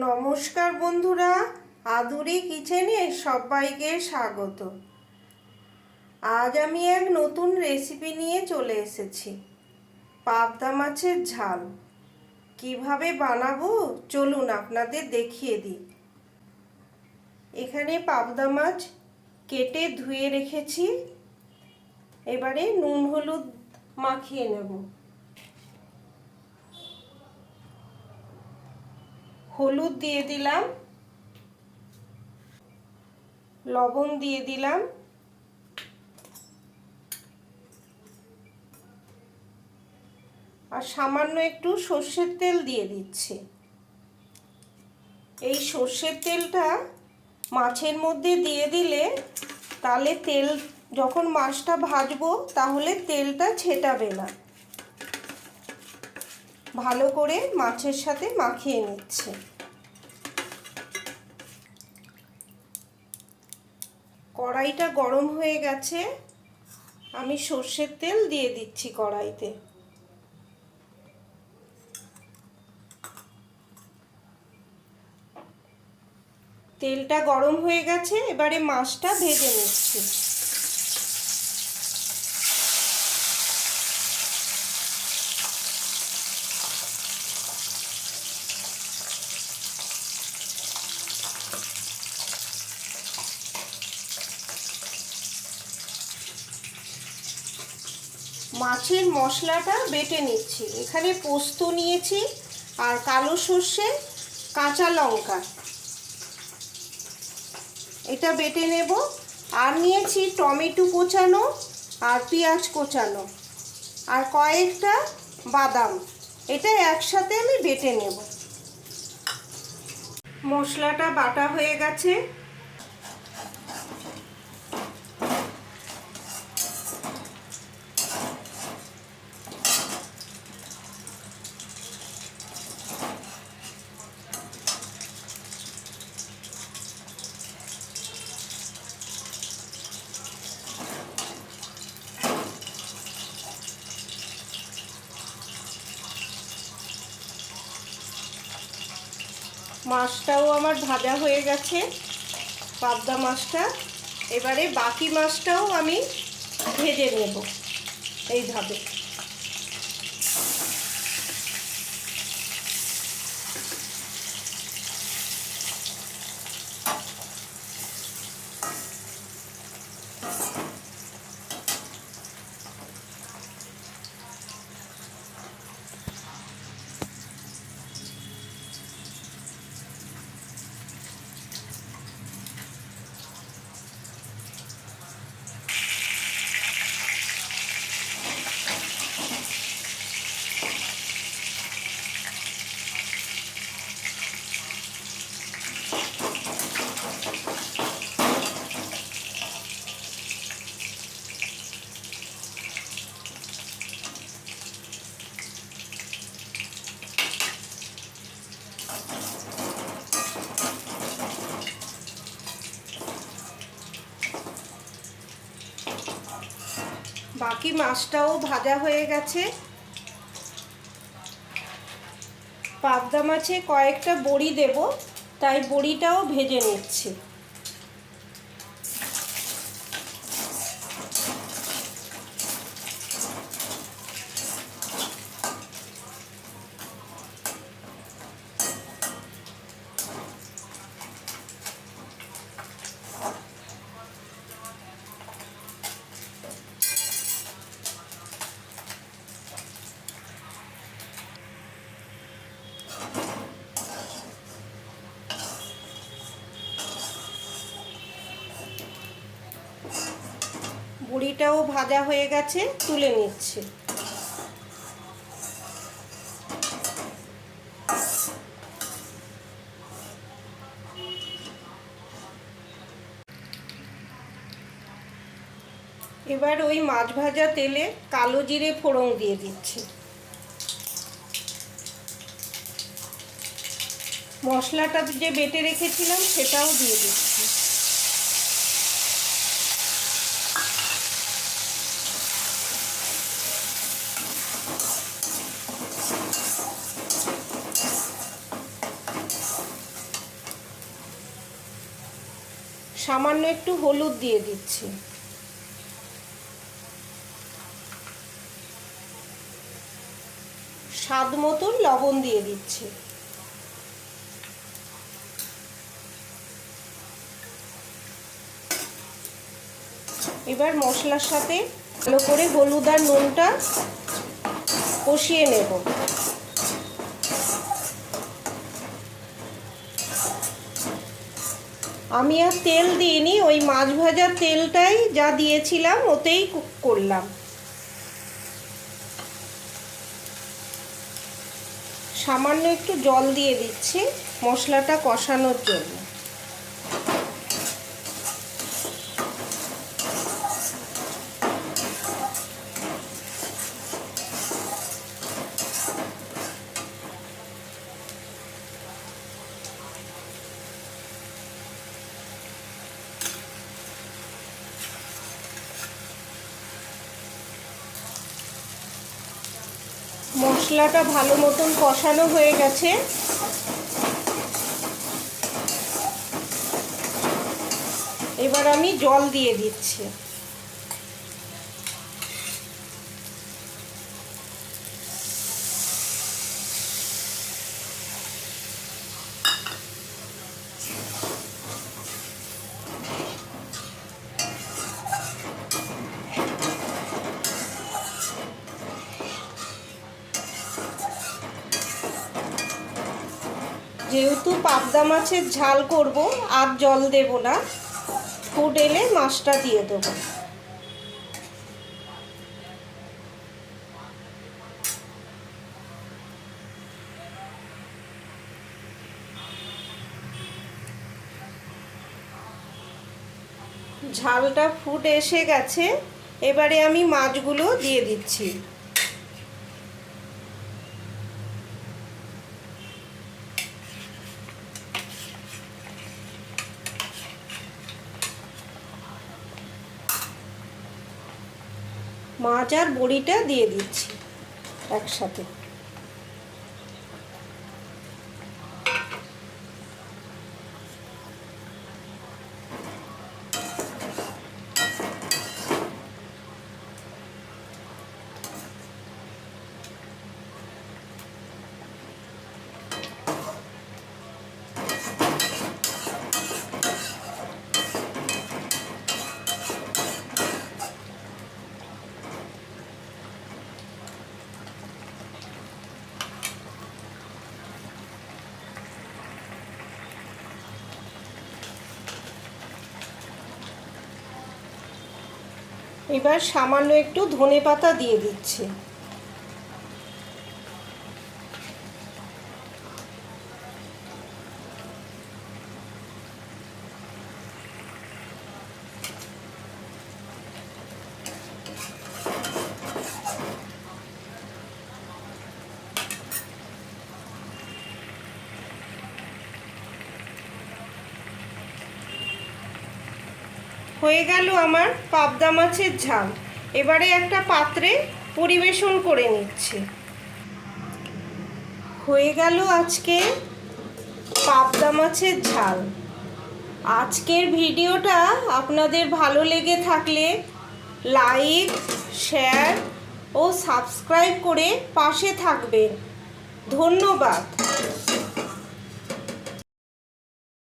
নমস্কার বন্ধুরা, আদুরি কিচেনে সবাইকে স্বাগত। আজ আমি এক নতুন রেসিপি নিয়ে চলে এসেছি, পাবদা মাছের ঝাল। কিভাবে বানাবো চলুন আপনাদের দেখিয়ে দিই। এখানে পাবদা মাছ কেটে ধুয়ে রেখেছি। এবারে নুন হলুদ মাখিয়ে নেব। হলুদ দিয়ে দিলাম, লবণ দিয়ে দিলাম, আর সামান্য একটু সর্ষের তেল দিয়ে দিচ্ছি। এই সর্ষের তেলটা মাছের মধ্যে দিয়ে দিলে তাহলে তেল যখন মাছটা ভাজবো তাহলে তেলটা ছেটাবে না। ভালো করে মাছের সাথে মাখিয়ে নিচ্ছে। কড়াইটা গরম হয়ে গেছে, আমি সর্ষের তেল দিয়ে দিচ্ছি কড়াইতে। তেলটা গরম হয়ে গেছে, এবারে মাছটা ভেজে নিচ্ছি। মাছের মশলাটা বেটে নিচ্ছি। এখানে পোস্ত নিয়েছি আর কালো সর্ষে, কাঁচা লঙ্কা, এটা বেটে নেব। আর নিয়েছি টমেটো কোচানো আর পেঁয়াজ কোচানো আর কয়েকটা বাদাম, এটা একসাথে আমি বেটে নেব। মশলাটা বাটা হয়ে গেছে। মাছটাও আমার ভাজা হয়ে গেছে, পাবদা মাছটা। এবারে বাকি মাছটাও আমি ভেজে নেব এইভাবে। বাকি মাছটাও ভাজা হয়ে গেছে। পাবদা মাছে কয়েকটা বড়ি দেব, তাই বড়িটাও ভেজে নিচ্ছি। বড়িটাও ভাজা হয়ে গেছে, তুলে নিচ্ছি। এবার ওই মাছ ভাজা তেলে কালো জিরে ফোড়ন দিয়ে দিচ্ছি। মশলাটা যে বেটে রেখেছিলাম সেটাও দিয়ে দিচ্ছি। সামান্য একটু হলুদ দিয়ে দিচ্ছি। স্বাদ মতো লবণ দিয়ে দিচ্ছি। এবার মশলার সাথে ভালো করে হলুদ আর নুনটা কষিয়ে নেব। আমি আর তেল দিইনি, ওই মাছ ভাজার তেলটাই যা দিয়েছিলাম ওতেই করলাম। সামান্য একটু জল দিয়ে দিচ্ছি মশলাটা কষানোর জন্য। মশলাটা ভালো মতন কষানো হয়ে গেছে। এবার আমি জল দিয়ে দিচ্ছি। যেহেতু পাবদা মাছের ঝাল করব আর জল দেব না, ফুট এলে মাছটা দিয়ে দেবো। ঝালটা ফুট এসে গেছে, এবারে আমি মাছগুলো দিয়ে দিচ্ছি। মাছ আর বড়িটা দিয়ে দিচ্ছি একসাথে। এবার সামান্য একটু ধনেপাতা দিয়ে দিচ্ছি। হয়ে গেল আমার পাবদা মাছের ঝাল। এবারে একটা পাত্রে পরিবেশন করে নিচ্ছি। হয়ে গেল আজকে পাবদা মাছের ঝাল। আজকের ভিডিওটা আপনাদের ভালো লেগে থাকলে লাইক, শেয়ার ও সাবস্ক্রাইব করে পাশে থাকবেন। ধন্যবাদ।